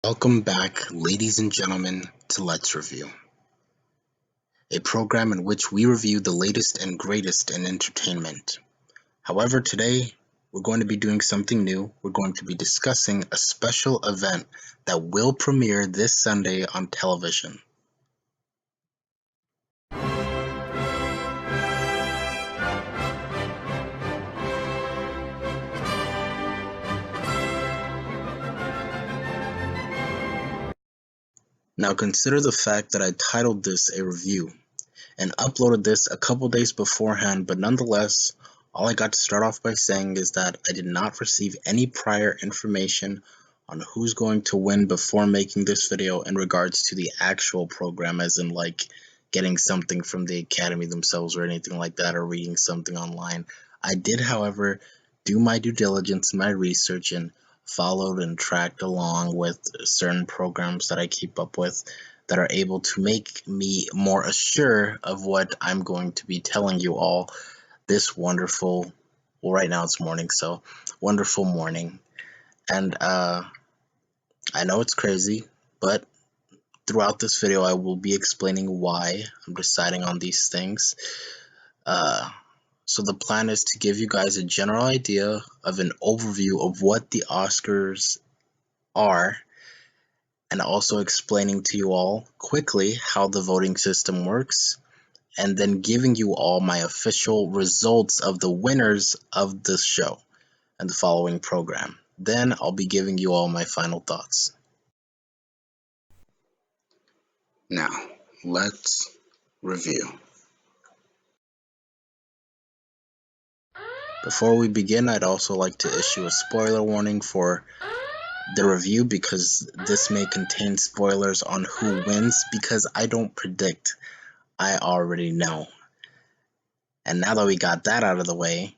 Welcome back, ladies and gentlemen, to Let's Review, a program in which we review the latest and greatest in entertainment. However, today we're going to be doing something new. We're going to be discussing a special event that will premiere this Sunday on television. Now consider the fact that I titled this a review and uploaded this a couple days beforehand, but nonetheless, all I got to start off by saying is that I did not receive any prior information on who's going to win before making this video in regards to the actual program, as in like getting something from the Academy themselves or anything like that, or reading something online. I did, however, do my due diligence, my research, and followed and tracked along with certain programs that I keep up with that are able to make me more assured of what I'm going to be telling you all this wonderful, well, right now it's morning, so wonderful morning. And I know it's crazy, but throughout this video I will be explaining why I'm deciding on these things. So the plan is to give you guys a general idea of an overview of what the Oscars are, and also explaining to you all quickly how the voting system works, and then giving you all my official results of the winners of this show and the following program. Then I'll be giving you all my final thoughts. Now, let's review. Before we begin, I'd also like to issue a spoiler warning for the review because this may contain spoilers on who wins, because I don't predict, I already know. And now that we got that out of the way,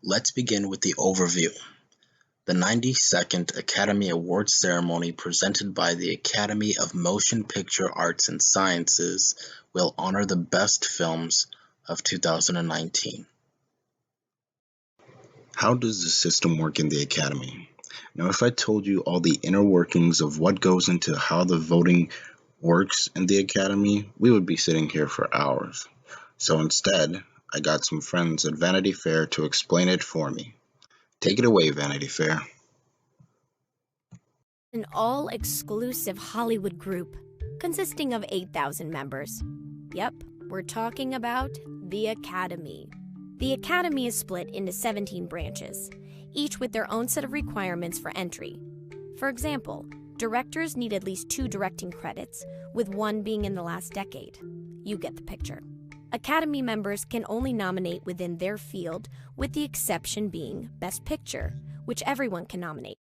let's begin with the overview. The 92nd Academy Awards ceremony presented by the Academy of Motion Picture Arts and Sciences will honor the best films of 2019. How does the system work in the Academy? Now, if I told you all the inner workings of what goes into how the voting works in the Academy, we would be sitting here for hours. So instead, I got some friends at Vanity Fair to explain it for me. Take it away, Vanity Fair. An all-exclusive Hollywood group consisting of 8,000 members. Yep, we're talking about the Academy. The Academy is split into 17 branches, each with their own set of requirements for entry. For example, directors need at least 2 directing credits, with 1 being in the last decade. You get the picture. Academy members can only nominate within their field, with the exception being Best Picture, which everyone can nominate.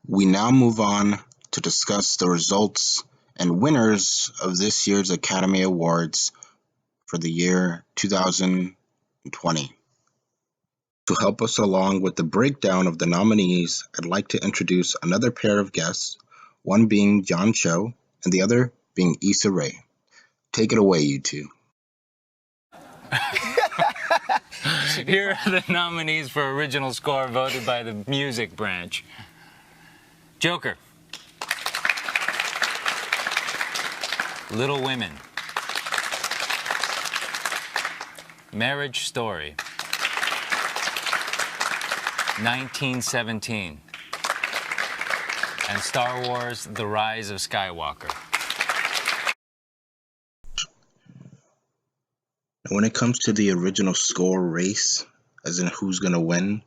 We now move on to discuss the results and winners of this year's Academy Awards for the year 2020. To help us along with the breakdown of the nominees, I'd like to introduce another pair of guests, one being John Cho and the other being Issa Rae. Take it away, you two. Here are the nominees for original score voted by the music branch. Joker, Little Women, Marriage Story, 1917, and Star Wars: The Rise of Skywalker. When it comes to the original score race, as in who's going to win,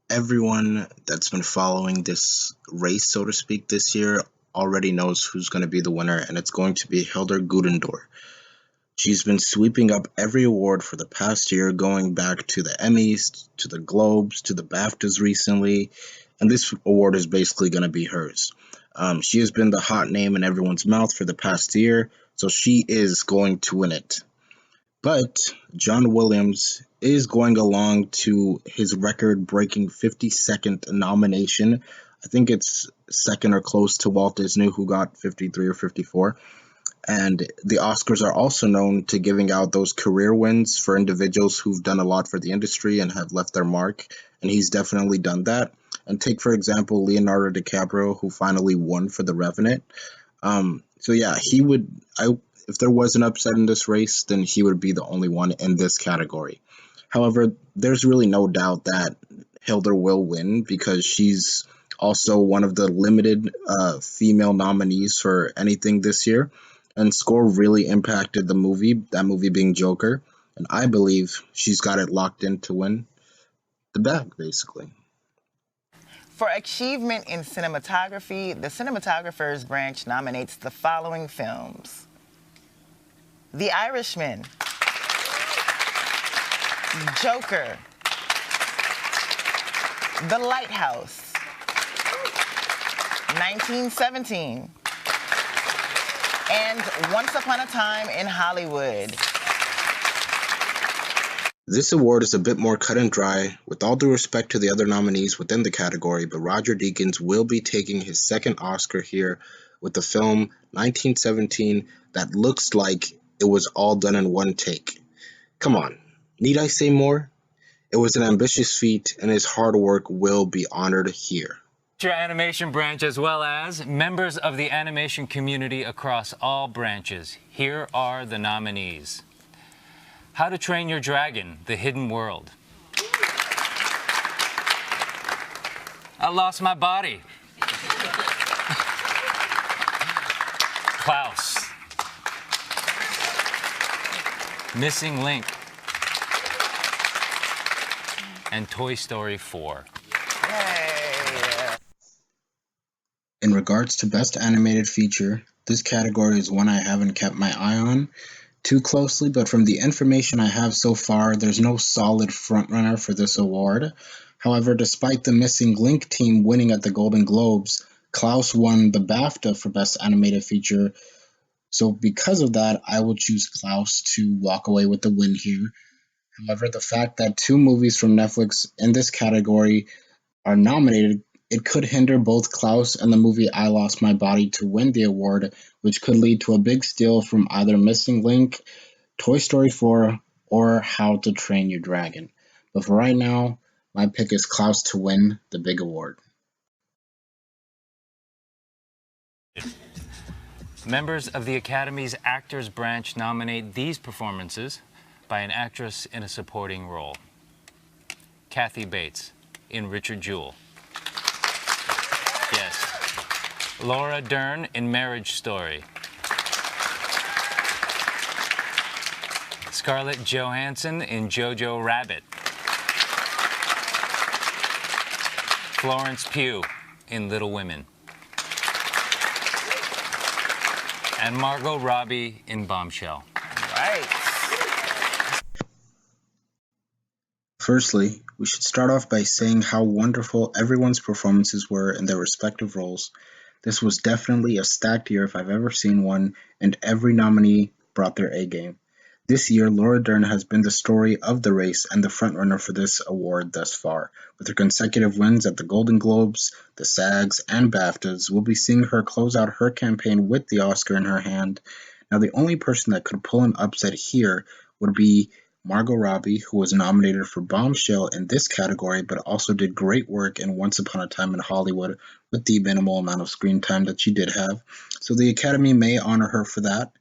everyone that's been following this race, so to speak, this year already knows who's going to be the winner, and it's going to be Hildur Gudendorf. She's been sweeping up every award for the past year, going back to the Emmys, to the Globes, to the BAFTAs recently, and this award is basically going to be hers. She has been the hot name in everyone's mouth for the past year, so she is going to win it. But John Williams is going along to his record-breaking 52nd nomination. I think it's second or close to Walt Disney, who got 53 or 54. And the Oscars are also known to giving out those career wins for individuals who've done a lot for the industry and have left their mark. And he's definitely done that. And take, for example, Leonardo DiCaprio, who finally won for The Revenant. So yeah, he would. If there was an upset in this race, then he would be the only one in this category. However, there's really no doubt that Hilder will win because she's also one of the limited female nominees for anything this year, and score really impacted the movie. That movie being Joker, and I believe she's got it locked in to win the bag, basically. For achievement in cinematography, the cinematographers branch nominates the following films: The Irishman, Joker, The Lighthouse, 1917, and Once Upon a Time in Hollywood. This award is a bit more cut and dry, with all due respect to the other nominees within the category, but Roger Deakins will be taking his second Oscar here with the film 1917 that looks like it was all done in one take. Come on, need I say more? It was an ambitious feat, and his hard work will be honored here. Your animation branch, as well as members of the animation community across all branches. Here are the nominees. How to Train Your Dragon: The Hidden World. I Lost My Body. Klaus. Missing Link. And Toy Story 4. Yay. In regards to Best Animated Feature, this category is one I haven't kept my eye on too closely, but from the information I have so far, there's no solid frontrunner for this award. However, despite the Missing Link team winning at the Golden Globes, Klaus won the BAFTA for Best Animated Feature. So because of that, I will choose Klaus to walk away with the win here. However, the fact that two movies from Netflix in this category are nominated, it could hinder both Klaus and the movie I Lost My Body to win the award, which could lead to a big steal from either Missing Link, Toy Story 4, or How to Train Your Dragon. But for right now, my pick is Klaus to win the big award. Members of the Academy's Actors Branch nominate these performances by an actress in a supporting role. Kathy Bates in Richard Jewell. Yes. Laura Dern in Marriage Story. Scarlett Johansson in Jojo Rabbit. Florence Pugh in Little Women. And Margot Robbie in Bombshell. Right. Firstly, we should start off by saying how wonderful everyone's performances were in their respective roles. This was definitely a stacked year if I've ever seen one, and every nominee brought their A game. This year, Laura Dern has been the story of the race and the frontrunner for this award thus far. With her consecutive wins at the Golden Globes, the SAGs, and BAFTAs, we'll be seeing her close out her campaign with the Oscar in her hand. Now, the only person that could pull an upset here would be Margot Robbie, who was nominated for Bombshell in this category, but also did great work in Once Upon a Time in Hollywood with the minimal amount of screen time that she did have. So the Academy may honor her for that.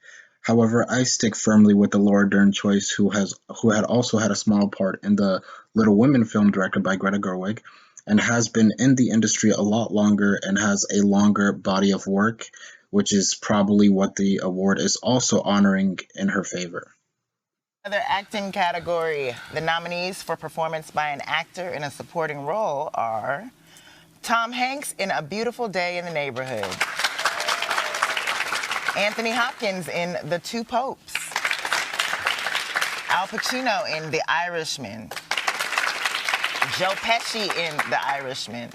However, I stick firmly with the Laura Dern choice, who had also had a small part in the Little Women film directed by Greta Gerwig, and has been in the industry a lot longer and has a longer body of work, which is probably what the award is also honoring in her favor. Other acting category, the nominees for performance by an actor in a supporting role are Tom Hanks in A Beautiful Day in the Neighborhood, Anthony Hopkins in The Two Popes, Al Pacino in The Irishman, Joe Pesci in The Irishman,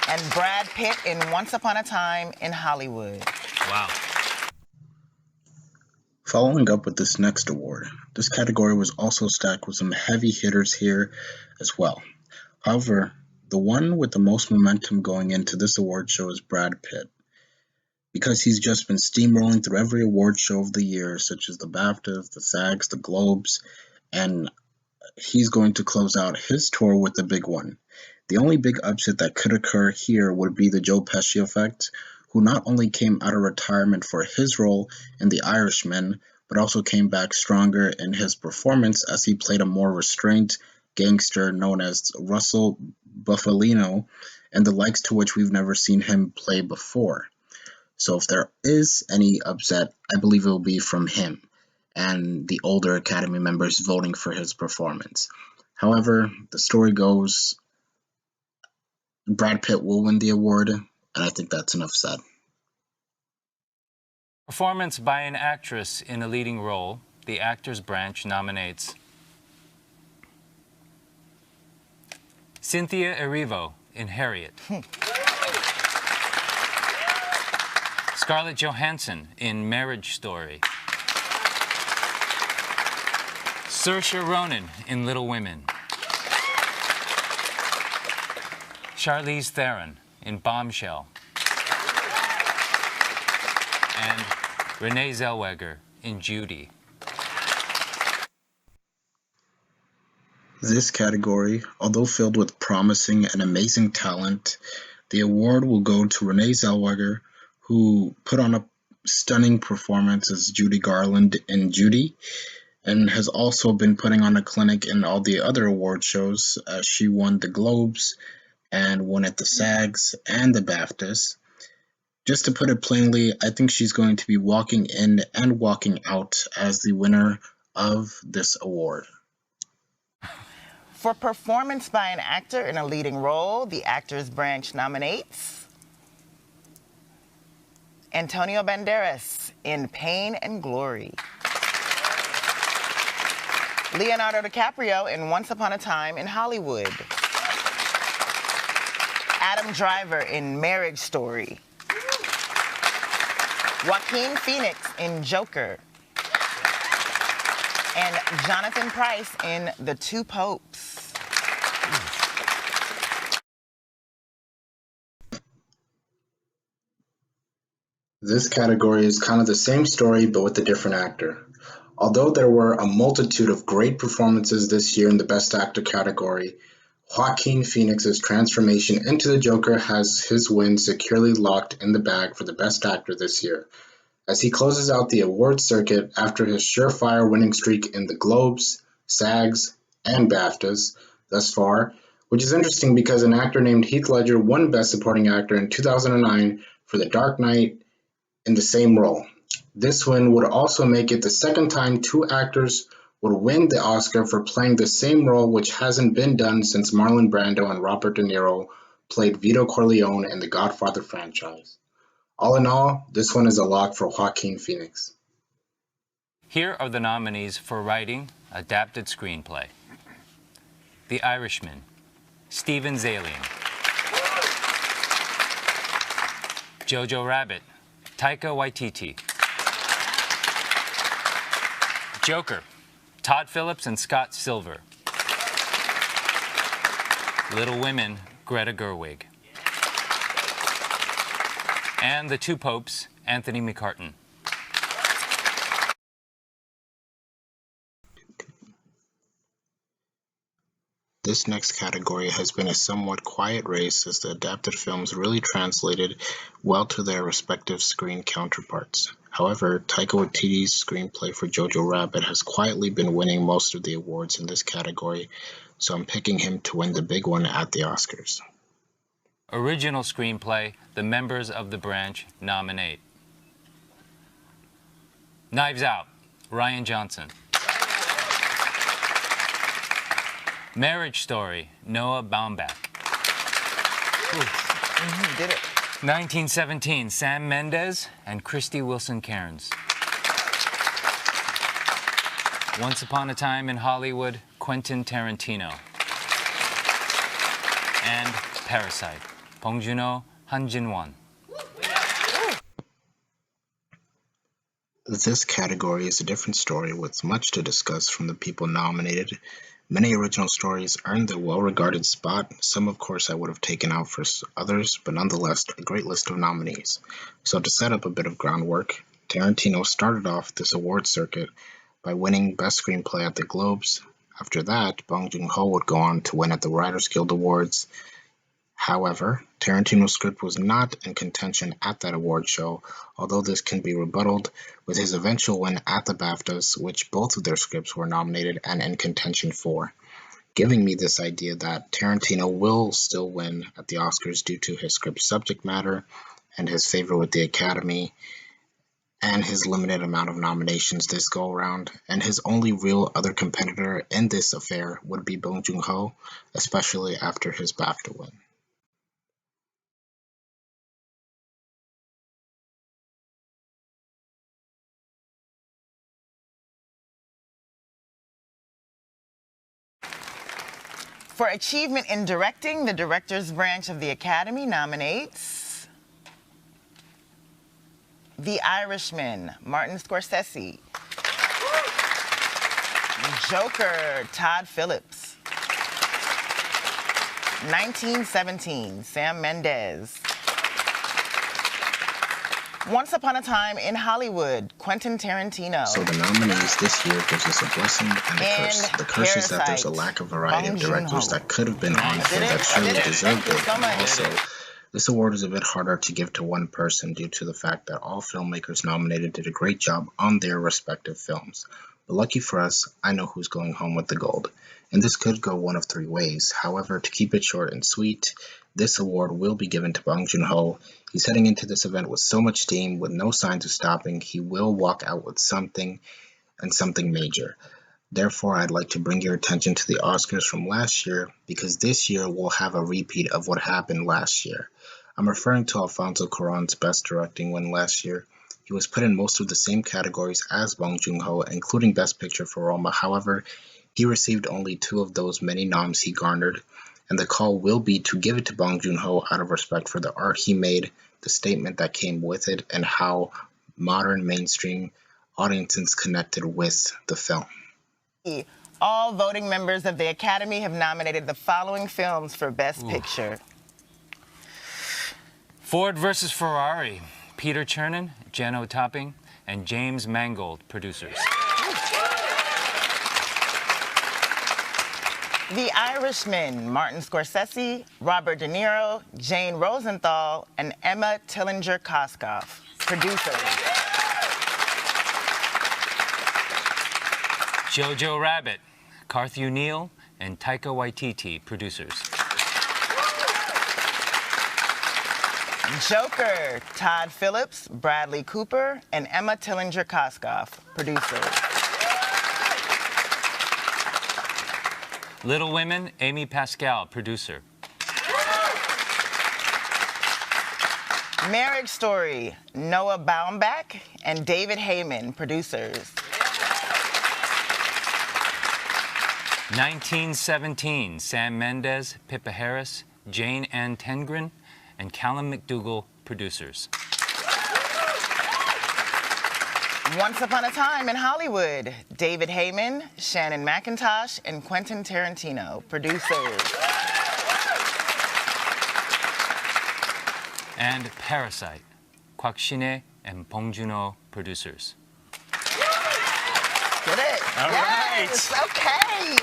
and Brad Pitt in Once Upon a Time in Hollywood. Wow. Following up with this next award, this category was also stacked with some heavy hitters here as well. However, the one with the most momentum going into this award show is Brad Pitt. Because he's just been steamrolling through every award show of the year, such as the BAFTAs, the SAGs, the Globes, and he's going to close out his tour with a big one. The only big upset that could occur here would be the Joe Pesci effect, who not only came out of retirement for his role in The Irishman, but also came back stronger in his performance as he played a more restrained gangster known as Russell Buffalino, and the likes to which we've never seen him play before. So if there is any upset, I believe it will be from him and the older Academy members voting for his performance. However, the story goes Brad Pitt will win the award, and I think that's enough said. Performance by an actress in a leading role, the Actors Branch nominates Cynthia Erivo in Harriet. Scarlett Johansson in Marriage Story. Saoirse Ronan in Little Women. Charlize Theron in Bombshell. And Renee Zellweger in Judy. This category, although filled with promising and amazing talent, the award will go to Renee Zellweger, who put on a stunning performance as Judy Garland in Judy, and has also been putting on a clinic in all the other award shows as she won the Globes and won at the SAGs and the BAFTAs. Just to put it plainly, I think she's going to be walking in and walking out as the winner of this award. For performance by an actor in a leading role, the Actors Branch nominates Antonio Banderas in Pain and Glory. Leonardo DiCaprio in Once Upon a Time in Hollywood. Adam Driver in Marriage Story. Joaquin Phoenix in Joker. And Jonathan Pryce in The Two Popes. This category is kind of the same story but with a different actor. Although there were a multitude of great performances this year in the Best Actor category, Joaquin Phoenix's transformation into the Joker has his win securely locked in the bag for the Best Actor this year, as he closes out the award circuit after his surefire winning streak in the Globes, SAGs, and BAFTAs thus far, which is interesting because an actor named Heath Ledger won Best Supporting Actor in 2009 for The Dark Knight in the same role. This win would also make it the second time two actors would win the Oscar for playing the same role, which hasn't been done since Marlon Brando and Robert De Niro played Vito Corleone in the Godfather franchise. All in all, this one is a lock for Joaquin Phoenix. Here are the nominees for writing adapted screenplay. The Irishman, Steven Zaillian. Jojo Rabbit, Taika Waititi. Joker, Todd Phillips and Scott Silver. Little Women, Greta Gerwig. And The Two Popes, Anthony McCartan. This next category has been a somewhat quiet race as the adapted films really translated well to their respective screen counterparts. However, Taika Waititi's screenplay for Jojo Rabbit has quietly been winning most of the awards in this category, so I'm picking him to win the big one at the Oscars. Original screenplay, the members of the branch nominate Knives Out, Rian Johnson. Marriage Story, Noah Baumbach. Did it. 1917, Sam Mendes and Christy Wilson Cairns. Once Upon a Time in Hollywood, Quentin Tarantino. And Parasite, Bong Joon-ho, Han Jin-won. This category is a different story with much to discuss from the people nominated. Many original stories earned the well-regarded spot. Some, of course, I would have taken out for others, but nonetheless, a great list of nominees. So to set up a bit of groundwork, Tarantino started off this award circuit by winning Best Screenplay at the Globes, After that, Bong Joon-ho would go on to win at the Writers Guild Awards. However, Tarantino's script was not in contention at that award show, although this can be rebutted with his eventual win at the BAFTAs, which both of their scripts were nominated and in contention for, giving me this idea that Tarantino will still win at the Oscars due to his script subject matter and his favor with the Academy and his limited amount of nominations this go around, and his only real other competitor in this affair would be Bong Joon-ho, especially after his BAFTA win. For achievement in directing, the director's branch of the Academy nominates The Irishman, Martin Scorsese. Joker, Todd Phillips. 1917, Sam Mendes. Once Upon a Time in Hollywood, Quentin Tarantino. So the nominees this year gives us a blessing and a curse. The curse is that there's a lack of variety of directors that could have been on here that surely deserved it. And also, this award is a bit harder to give to one person due to the fact that all filmmakers nominated did a great job on their respective films. But lucky for us, I know who's going home with the gold. And this could go one of three ways. However, to keep it short and sweet, this award will be given to Bong Joon-ho. He's heading into this event with so much steam, with no signs of stopping. He will walk out with something, and something major. Therefore, I'd like to bring your attention to the Oscars from last year, because this year we'll have a repeat of what happened last year. I'm referring to Alfonso Cuarón's Best Directing win last year. He was put in most of the same categories as Bong Joon-ho, including Best Picture for Roma. However, he received only 2 of those many noms he garnered, and the call will be to give it to Bong Joon-ho out of respect for the art he made, the statement that came with it, and how modern mainstream audiences connected with the film. All voting members of the Academy have nominated the following films for Best Picture. Ford versus Ferrari, Peter Chernin, Jeno Topping, and James Mangold, producers. The Irishman, Martin Scorsese, Robert De Niro, Jane Rosenthal, and Emma Tillinger-Koskoff, producers. Jojo Rabbit, Carthew Neal, and Taika Waititi, producers. Joker, Todd Phillips, Bradley Cooper, and Emma Tillinger-Koskoff, producers. Little Women, Amy Pascal, producer. Marriage Story, Noah Baumbach and David Heyman, producers. 1917, Sam Mendes, Pippa Harris, Jane Ann Tengren, and Callum McDougall, producers. Once Upon a Time in Hollywood, David Heyman, Shannon McIntosh, and Quentin Tarantino, producers. And Parasite, Kwak Shin-hye and Bong Joon-ho, producers. Get it? All right. Yes, okay.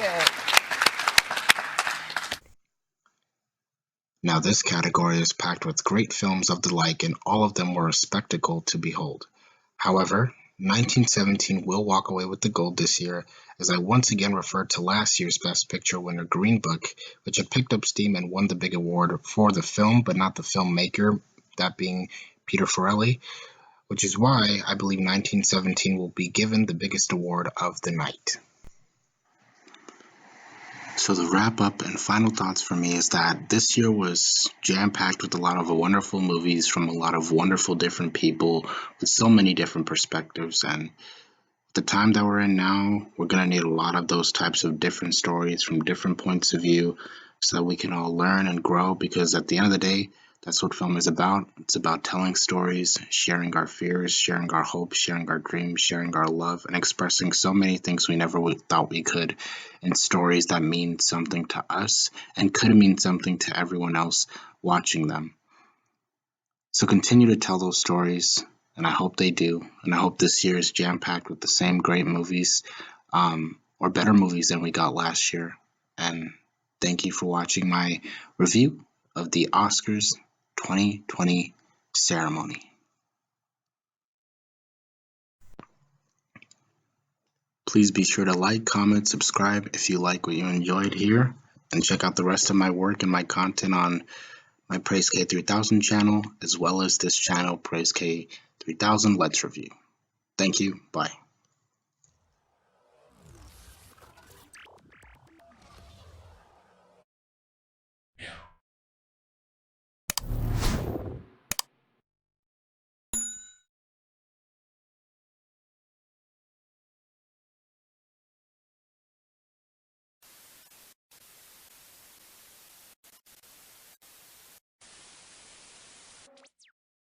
Now this category is packed with great films of the like, and all of them were a spectacle to behold. However, 1917 will walk away with the gold this year, as I once again referred to last year's Best Picture winner Green Book, which had picked up steam and won the big award for the film, but not the filmmaker, that being Peter Farrelly, which is why I believe 1917 will be given the biggest award of the night. So the wrap up and final thoughts for me is that this year was jam-packed with a lot of wonderful movies from a lot of wonderful different people with so many different perspectives, and the time that we're in now, we're going to need a lot of those types of different stories from different points of view so that we can all learn and grow, because at the end of the day, that's what film is about. It's about telling stories, sharing our fears, sharing our hopes, sharing our dreams, sharing our love, and expressing so many things we never thought we could in stories that mean something to us and could mean something to everyone else watching them. So continue to tell those stories, and I hope they do. And I hope this year is jam-packed with the same great movies. or better movies than we got last year. And thank you for watching my review of the Oscars 2020 ceremony. Please be sure to like, comment, subscribe if you like what you enjoyed here, and check out the rest of my work and my content on my Praise K3000 channel, as well as this channel, Praise K3000 Let's Review. Thank you. Bye.